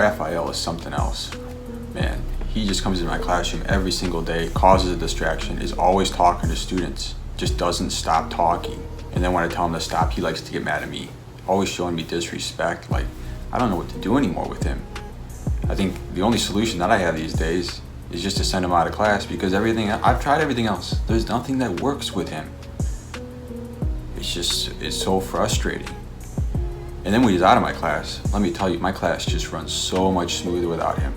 Raphael is something else. Man, he just comes into my classroom every single day, causes a distraction, is always talking to students, just doesn't stop talking. And then when I tell him to stop, he likes to get mad at me, always showing me disrespect. Like, I don't know what to do anymore with him. I think the only solution that I have these days is just to send him out of class, because I've tried everything else. There's nothing that works with him. It's so frustrating. And then when he's out of my class, let me tell you, my class just runs so much smoother without him.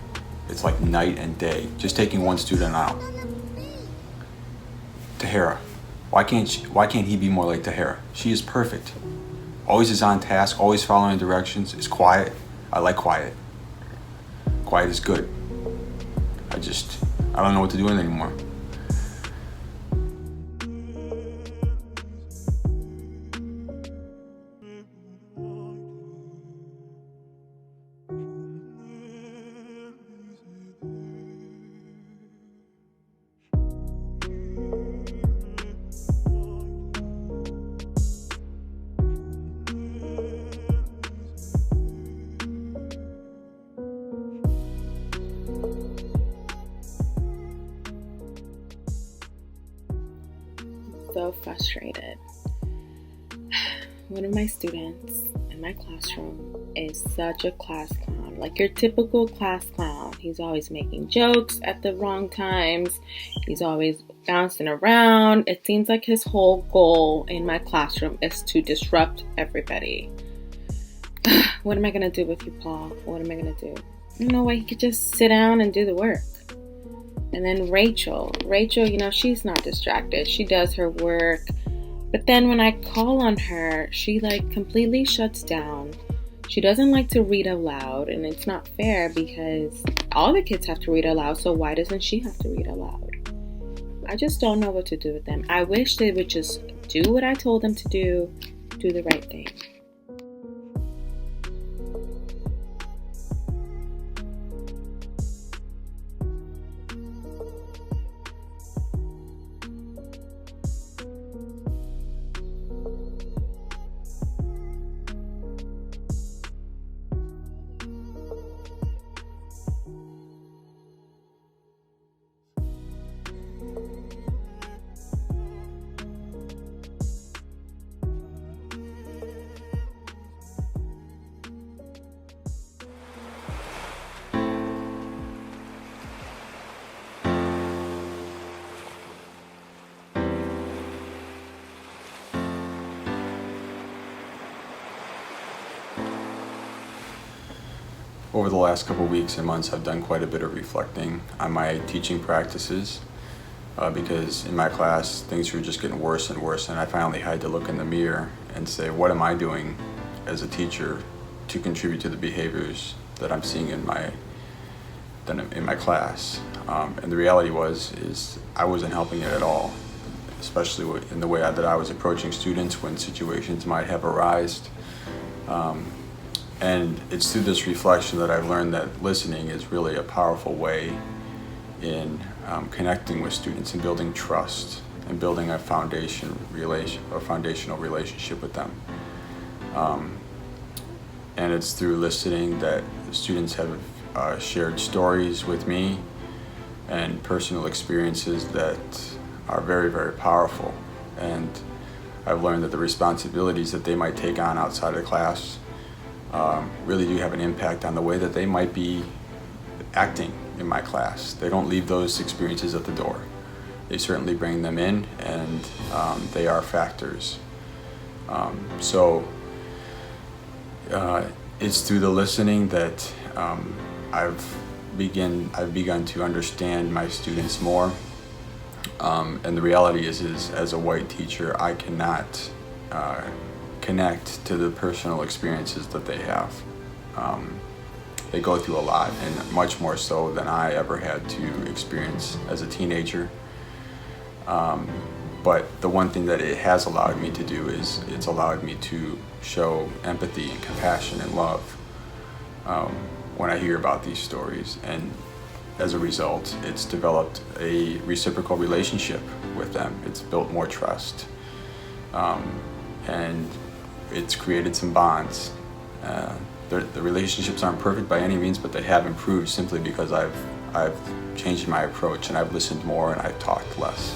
It's like night and day, just taking one student out. Tahara, why can't he be more like Tahara? She is perfect. Always is on task, always following directions, is quiet. I like quiet. Quiet is good. I don't know what to do with it anymore. So frustrated. One of my students in my classroom is such a class clown, like your typical class clown. He's always making jokes at the wrong times. He's always bouncing around. It seems like his whole goal in my classroom is to disrupt everybody. What am I going to do with you, Paul? What am I going to do? You know what? He could just sit down and do the work. And then Rachel, she's not distracted. She does her work. But then when I call on her, she completely shuts down. She doesn't like to read aloud. And it's not fair because all the kids have to read aloud. So why doesn't she have to read aloud? I just don't know what to do with them. I wish they would just do what I told them to do the right thing. Over the last couple weeks and months, I've done quite a bit of reflecting on my teaching practices because in my class, things were just getting worse and worse, and I finally had to look in the mirror and say, what am I doing as a teacher to contribute to the behaviors that I'm seeing in my class? And the reality is I wasn't helping it at all, especially in the way that I was approaching students when situations might have arisen. And it's through this reflection that I've learned that listening is really a powerful way in connecting with students and building trust and building a foundational relationship with them. And it's through listening that students have shared stories with me and personal experiences that are very, very powerful. And I've learned that the responsibilities that they might take on outside of class really do have an impact on the way that they might be acting in my class. They don't leave those experiences at the door. They certainly bring them in, and they are factors. So it's through the listening that I've begun to understand my students more. And the reality is as a white teacher, I cannot connect to the personal experiences that they have. They go through a lot, and much more so than I ever had to experience as a teenager. But the one thing that it has allowed me to do is it's allowed me to show empathy and compassion and love when I hear about these stories. And as a result, it's developed a reciprocal relationship with them. It's built more trust. And it's created some bonds. the relationships aren't perfect by any means, but they have improved simply because I've changed my approach and I've listened more and I've talked less.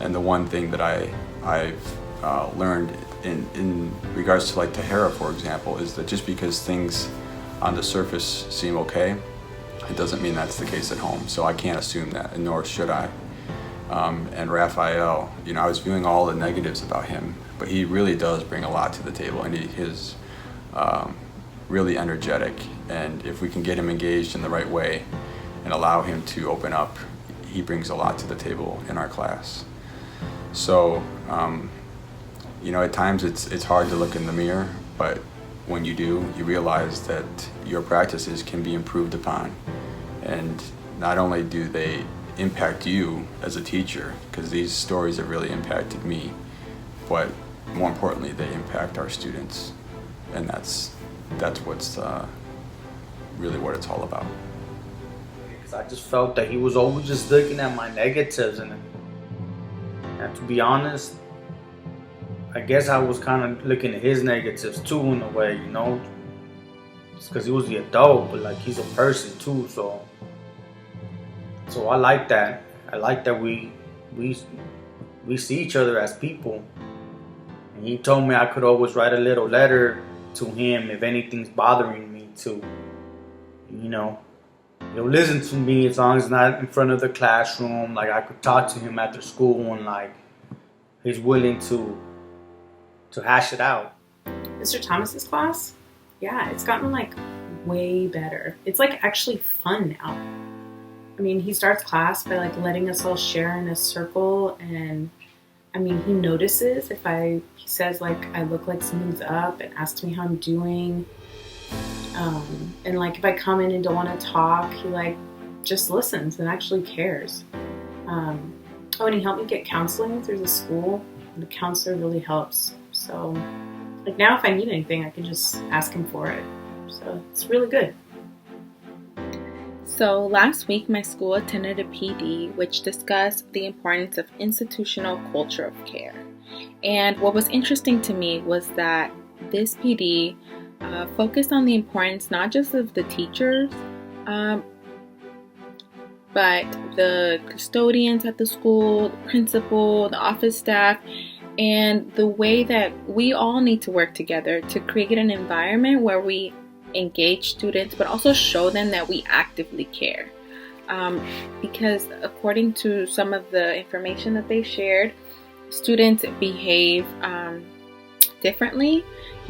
And the one thing that I've learned in regards to like Tahara, for example, is that just because things on the surface seem okay, it doesn't mean that's the case at home. So I can't assume that, and nor should I. And Raphael, I was viewing all the negatives about him, but he really does bring a lot to the table, and he is really energetic. And if we can get him engaged in the right way and allow him to open up, he brings a lot to the table in our class. So, at times it's hard to look in the mirror, but when you do, you realize that your practices can be improved upon. And not only do they impact you as a teacher, because these stories have really impacted me, but more importantly, they impact our students. And that's what's really what it's all about. Because I just felt that he was always just looking at my negatives, and to be honest, I guess I was kind of looking at his negatives too in a way, It's because he was the adult, but like he's a person too, so I like that. I like that we see each other as people. And he told me I could always write a little letter to him if anything's bothering me too. He'll listen to me as long as it's not in front of the classroom. Like I could talk to him after school, and like he's willing to hash it out. Mr. Thomas's class, yeah, it's gotten like way better. It's like actually fun now. I mean, he starts class by like letting us all share in a circle, and I mean, he notices if he says like I look like something's up and asks me how I'm doing. And like if I come in and don't want to talk, he like just listens and actually cares. And he helped me get counseling through the school. The counselor really helps. So like now if I need anything, I can just ask him for it. So it's really good. So last week, my school attended a PD which discussed the importance of institutional culture of care. And what was interesting to me was that this PD focused on the importance not just of the teachers, but the custodians at the school, the principal, the office staff, and the way that we all need to work together to create an environment where we engage students, but also show them that we actively care. Because according to some of the information that they shared, students behave differently.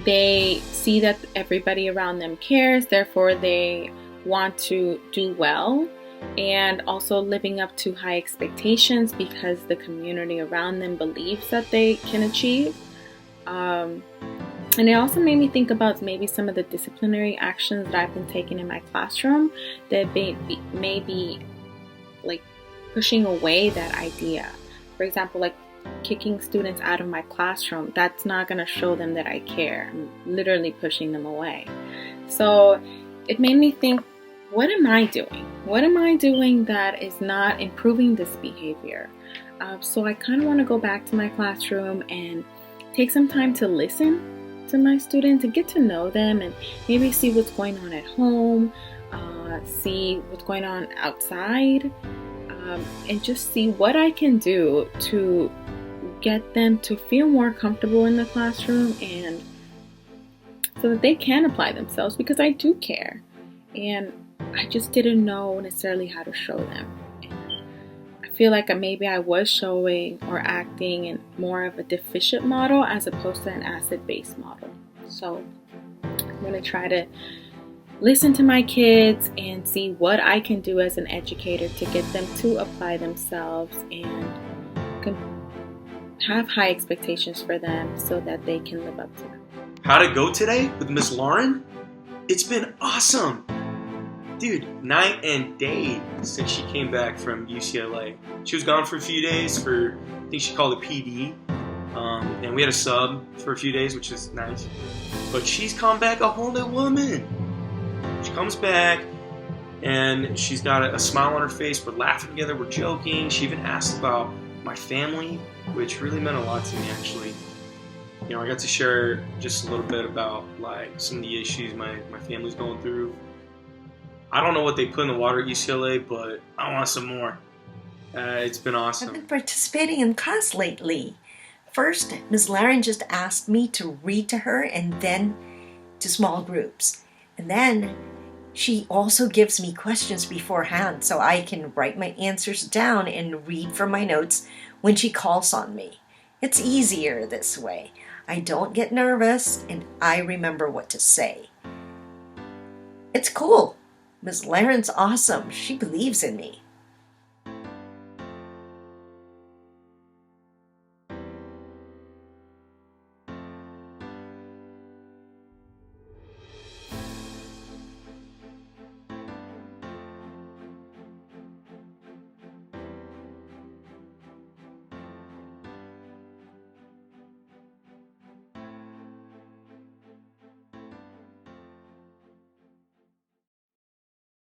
They see that everybody around them cares, therefore they want to do well, and also living up to high expectations because the community around them believes that they can achieve. And it also made me think about maybe some of the disciplinary actions that I've been taking in my classroom that may be like pushing away that idea. For example, like kicking students out of my classroom, that's not going to show them that I care. I'm literally pushing them away. So it made me think, what am I doing? What am I doing that is not improving this behavior? So I kind of want to go back to my classroom and take some time to listen to my students and get to know them, and maybe see what's going on at home, see what's going on outside, and just see what I can do to get them to feel more comfortable in the classroom, and so that they can apply themselves, because I do care and I just didn't know necessarily how to show them. And I feel like maybe I was showing or acting in more of a deficient model as opposed to an asset-based model. So I'm going to try to listen to my kids and see what I can do as an educator to get them to apply themselves and have high expectations for them so that they can live up to them. How'd it go today with Miss Lauren? It's been awesome. Dude, night and day since she came back from UCLA. She was gone for a few days for, I think she called it PD. And we had a sub for a few days, which is nice. But she's come back a whole new woman. She comes back and she's got a smile on her face. We're laughing together, we're joking. She even asked about my family, which really meant a lot to me, actually. I got to share just a little bit about like some of the issues my family's going through. I don't know what they put in the water at UCLA, but I want some more. It's been awesome. I've been participating in class lately. First, Ms. Laren just asked me to read to her and then to small groups. And then she also gives me questions beforehand so I can write my answers down and read from my notes when she calls on me. It's easier this way. I don't get nervous and I remember what to say. It's cool. Ms. Laren's awesome. She believes in me.